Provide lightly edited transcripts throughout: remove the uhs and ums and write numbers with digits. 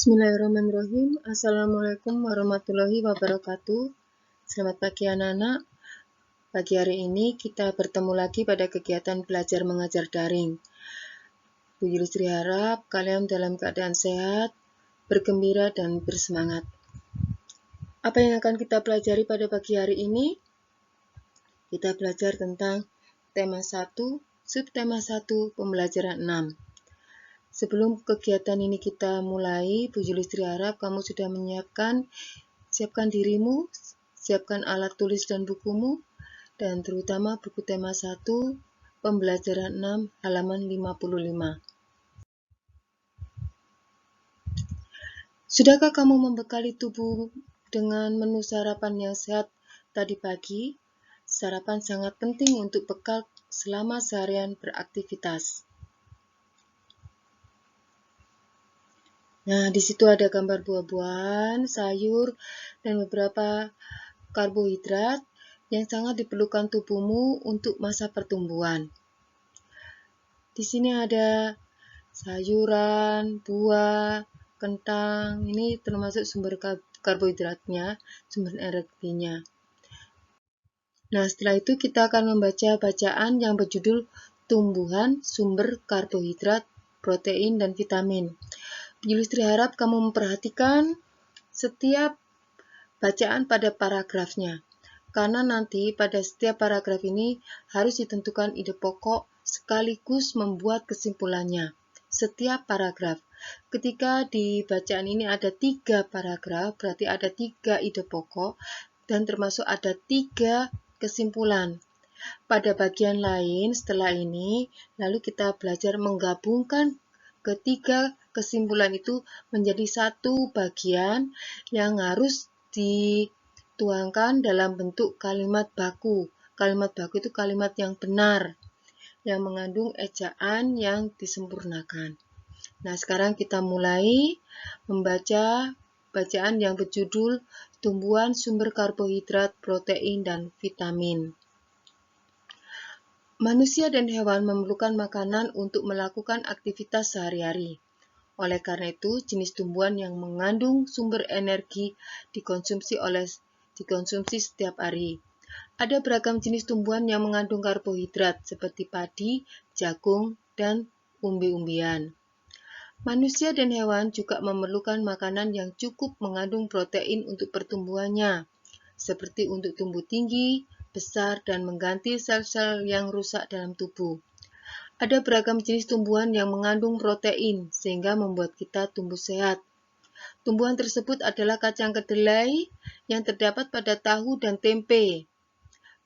Bismillahirrahmanirrahim. Assalamualaikum warahmatullahi wabarakatuh. Selamat pagi anak-anak. Pagi hari ini kita bertemu lagi pada kegiatan belajar mengajar daring. Bu Yulistri harap kalian dalam keadaan sehat, bergembira, dan bersemangat. Apa yang akan kita pelajari pada pagi hari ini? Kita belajar tentang tema 1, subtema 1, pembelajaran 6. Sebelum kegiatan ini kita mulai, Bu Yulistri harap kamu sudah siapkan dirimu, siapkan alat tulis dan bukumu, dan terutama buku tema 1, pembelajaran 6, halaman 55. Sudahkah kamu membekali tubuh dengan menu sarapan yang sehat tadi pagi? Sarapan sangat penting untuk bekal selama seharian beraktivitas. Nah, di situ ada gambar buah-buahan, sayur, dan beberapa karbohidrat yang sangat diperlukan tubuhmu untuk masa pertumbuhan. Di sini ada sayuran, buah, kentang, ini termasuk sumber karbohidratnya, sumber energinya. Nah, setelah itu kita akan membaca bacaan yang berjudul Tumbuhan, Sumber Karbohidrat, Protein, dan Vitamin. Yulistri harap kamu memperhatikan setiap bacaan pada paragrafnya, karena nanti pada setiap paragraf ini harus ditentukan ide pokok sekaligus membuat kesimpulannya. Setiap paragraf. Ketika di bacaan ini ada 3 paragraf, berarti ada 3 ide pokok dan termasuk ada 3 kesimpulan. Pada bagian lain setelah ini, lalu kita belajar menggabungkan ketiga kesimpulan itu menjadi satu bagian yang harus dituangkan dalam bentuk kalimat baku. Kalimat baku itu kalimat yang benar, yang mengandung ejaan yang disempurnakan. Nah, sekarang kita mulai membaca bacaan yang berjudul Tumbuhan, Sumber Karbohidrat, Protein, dan Vitamin. Manusia dan hewan memerlukan makanan untuk melakukan aktivitas sehari-hari. Oleh karena itu, jenis tumbuhan yang mengandung sumber energi dikonsumsi setiap hari. Ada beragam jenis tumbuhan yang mengandung karbohidrat seperti padi, jagung, dan umbi-umbian. Manusia dan hewan juga memerlukan makanan yang cukup mengandung protein untuk pertumbuhannya, seperti untuk tumbuh tinggi, besar, dan mengganti sel-sel yang rusak dalam tubuh. Ada beragam jenis tumbuhan yang mengandung protein sehingga membuat kita tumbuh sehat. Tumbuhan tersebut adalah kacang kedelai yang terdapat pada tahu dan tempe,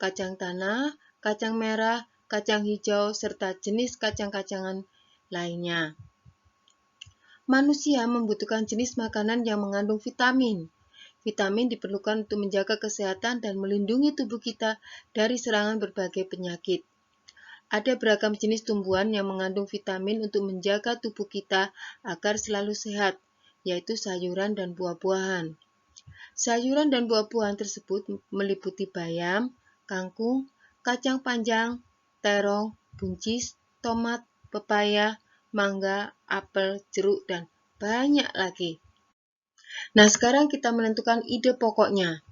kacang tanah, kacang merah, kacang hijau, serta jenis kacang-kacangan lainnya. Manusia membutuhkan jenis makanan yang mengandung vitamin. Vitamin diperlukan untuk menjaga kesehatan dan melindungi tubuh kita dari serangan berbagai penyakit. Ada beragam jenis tumbuhan yang mengandung vitamin untuk menjaga tubuh kita agar selalu sehat, yaitu sayuran dan buah-buahan. Sayuran dan buah-buahan tersebut meliputi bayam, kangkung, kacang panjang, terong, buncis, tomat, pepaya, mangga, apel, jeruk, dan banyak lagi. Nah, sekarang kita menentukan ide pokoknya.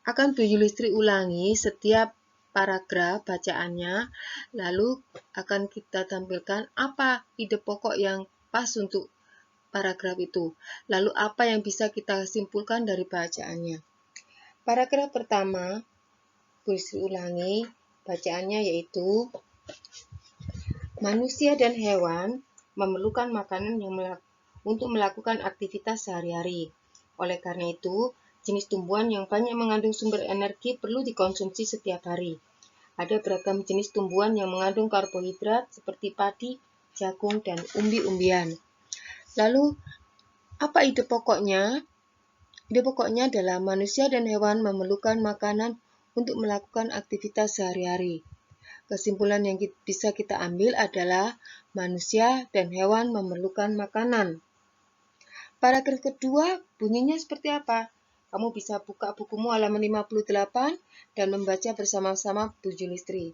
Akan Bu Yulistri ulangi setiap paragraf bacaannya, lalu akan kita tampilkan apa ide pokok yang pas untuk paragraf itu, lalu apa yang bisa kita simpulkan dari bacaannya. Paragraf pertama, Bu Yulistri ulangi bacaannya, yaitu manusia dan hewan memerlukan makanan untuk melakukan aktivitas sehari-hari. Oleh karena itu, jenis tumbuhan yang banyak mengandung sumber energi perlu dikonsumsi setiap hari. Ada beragam jenis tumbuhan yang mengandung karbohidrat seperti padi, jagung, dan umbi-umbian. Lalu, apa ide pokoknya? Ide pokoknya adalah manusia dan hewan memerlukan makanan untuk melakukan aktivitas sehari-hari. Kesimpulan yang bisa kita ambil adalah manusia dan hewan memerlukan makanan. Paragraf kedua bunyinya seperti apa? Kamu bisa buka bukumu halaman 58 dan membaca bersama-sama Bu Yulistri.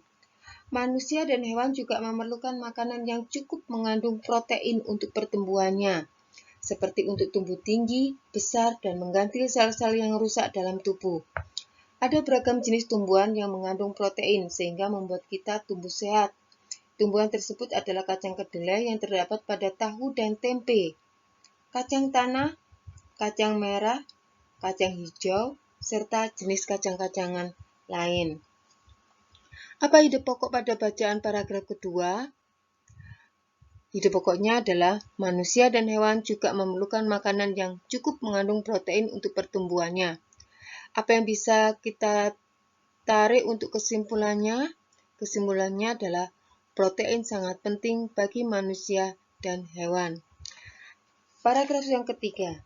Manusia dan hewan juga memerlukan makanan yang cukup mengandung protein untuk pertumbuhannya, seperti untuk tumbuh tinggi, besar, dan mengganti sel-sel yang rusak dalam tubuh. Ada beragam jenis tumbuhan yang mengandung protein sehingga membuat kita tumbuh sehat. Tumbuhan tersebut adalah kacang kedelai yang terdapat pada tahu dan tempe, kacang tanah, kacang merah, kacang hijau, serta jenis kacang-kacangan lain. Apa ide pokok pada bacaan paragraf kedua? Ide pokoknya adalah manusia dan hewan juga memerlukan makanan yang cukup mengandung protein untuk pertumbuhannya. Apa yang bisa kita tarik untuk kesimpulannya? Kesimpulannya adalah protein sangat penting bagi manusia dan hewan. Paragraf yang ketiga,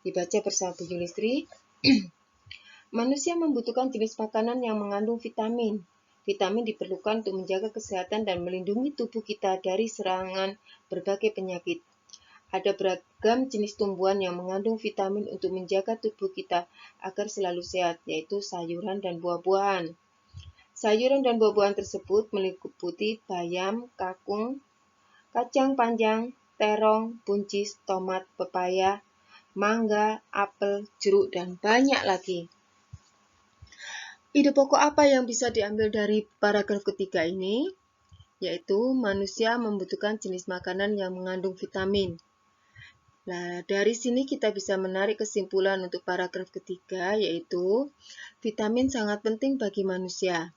dibaca bersama Bu Yulistri. Manusia membutuhkan jenis makanan yang mengandung vitamin. Vitamin diperlukan untuk menjaga kesehatan dan melindungi tubuh kita dari serangan berbagai penyakit. Ada beragam jenis tumbuhan yang mengandung vitamin untuk menjaga tubuh kita agar selalu sehat, yaitu sayuran dan buah-buahan. Sayuran dan buah-buahan tersebut meliputi bayam, kakung, kacang panjang, terong, buncis, tomat, pepaya, mangga, apel, jeruk, dan banyak lagi. Ide pokok apa yang bisa diambil dari paragraf ketiga ini? Yaitu manusia membutuhkan jenis makanan yang mengandung vitamin. Nah, dari sini kita bisa menarik kesimpulan untuk paragraf ketiga, yaitu vitamin sangat penting bagi manusia.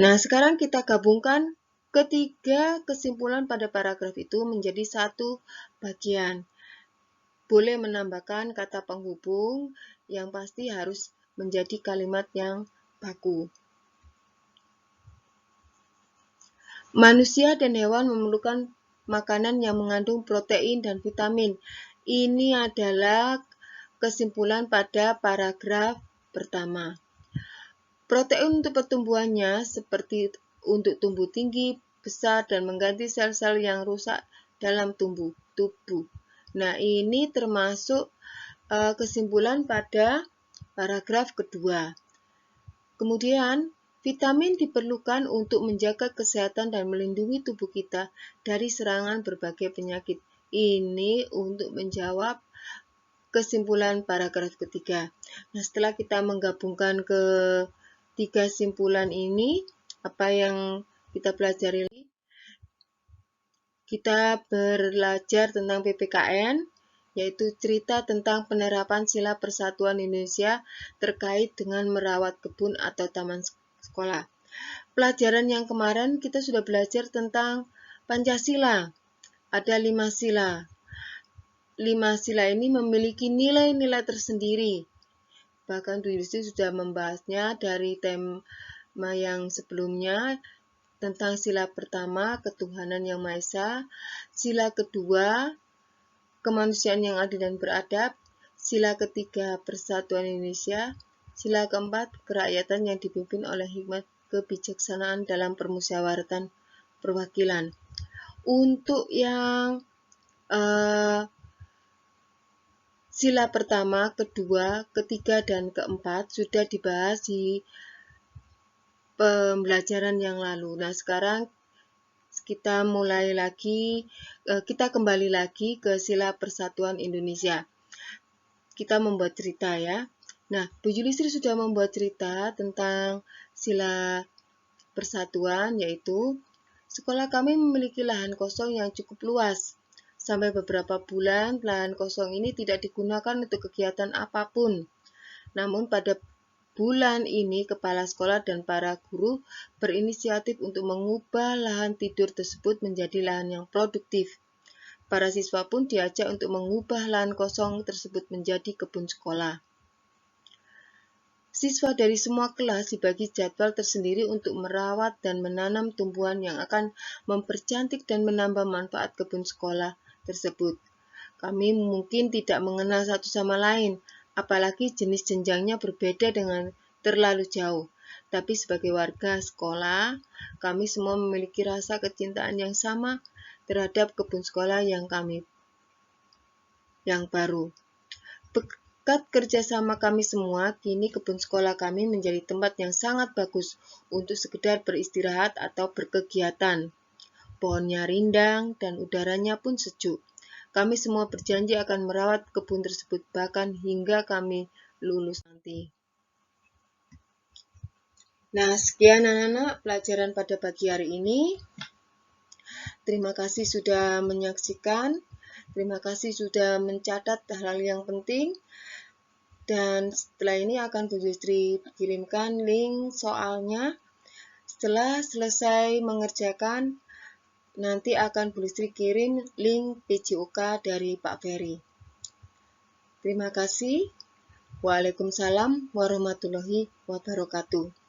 Nah, sekarang kita gabungkan ketiga kesimpulan pada paragraf itu menjadi satu bagian. Boleh menambahkan kata penghubung yang pasti harus menjadi kalimat yang baku. Manusia dan hewan memerlukan makanan yang mengandung protein dan vitamin. Ini adalah kesimpulan pada paragraf pertama. Protein untuk pertumbuhannya seperti untuk tumbuh tinggi, besar, dan mengganti sel-sel yang rusak dalam tubuh. Nah, ini termasuk kesimpulan pada paragraf kedua. Kemudian, vitamin diperlukan untuk menjaga kesehatan dan melindungi tubuh kita dari serangan berbagai penyakit. Ini untuk menjawab kesimpulan paragraf ketiga. Nah, setelah kita menggabungkan ketiga simpulan ini, apa yang kita pelajari? Kita belajar tentang PPKN, yaitu cerita tentang penerapan sila Persatuan Indonesia terkait dengan merawat kebun atau taman sekolah. Pelajaran yang kemarin kita sudah belajar tentang Pancasila. Ada 5 sila. 5 sila ini memiliki nilai-nilai tersendiri. Bahkan Bu Yulistri sudah membahasnya dari tema yang sebelumnya, tentang sila pertama, ketuhanan yang Maha Esa, sila kedua, kemanusiaan yang adil dan beradab, sila ketiga, persatuan Indonesia, sila keempat, kerakyatan yang dipimpin oleh hikmat kebijaksanaan dalam permusyawaratan perwakilan. Untuk yang sila pertama, kedua, ketiga, dan keempat sudah dibahas di pembelajaran yang lalu. Nah, sekarang kita kembali lagi ke sila Persatuan Indonesia. Kita membuat cerita ya. Nah, Bu Yulistri sudah membuat cerita tentang sila persatuan, yaitu sekolah kami memiliki lahan kosong yang cukup luas. Sampai beberapa bulan, lahan kosong ini tidak digunakan untuk kegiatan apapun. Namun pada bulan ini, kepala sekolah dan para guru berinisiatif untuk mengubah lahan tidur tersebut menjadi lahan yang produktif. Para siswa pun diajak untuk mengubah lahan kosong tersebut menjadi kebun sekolah. Siswa dari semua kelas dibagi jadwal tersendiri untuk merawat dan menanam tumbuhan yang akan mempercantik dan menambah manfaat kebun sekolah tersebut. Kami mungkin tidak mengenal satu sama lain, apalagi jenis jenjangnya berbeda dengan terlalu jauh. Tapi sebagai warga sekolah, kami semua memiliki rasa kecintaan yang sama terhadap kebun sekolah yang baru. Berkat kerjasama kami semua, kini kebun sekolah kami menjadi tempat yang sangat bagus untuk sekedar beristirahat atau berkegiatan. Pohonnya rindang dan udaranya pun sejuk. Kami semua berjanji akan merawat kebun tersebut, bahkan hingga kami lulus nanti. Nah, sekian anak-anak pelajaran pada pagi hari ini. Terima kasih sudah menyaksikan. Terima kasih sudah mencatat hal-hal yang penting. Dan setelah ini akan Bu Yusri kirimkan link soalnya. Setelah selesai mengerjakan, nanti akan Bu Yusri kirim link PJOK dari Pak Ferry. Terima kasih. Waalaikumsalam warahmatullahi wabarakatuh.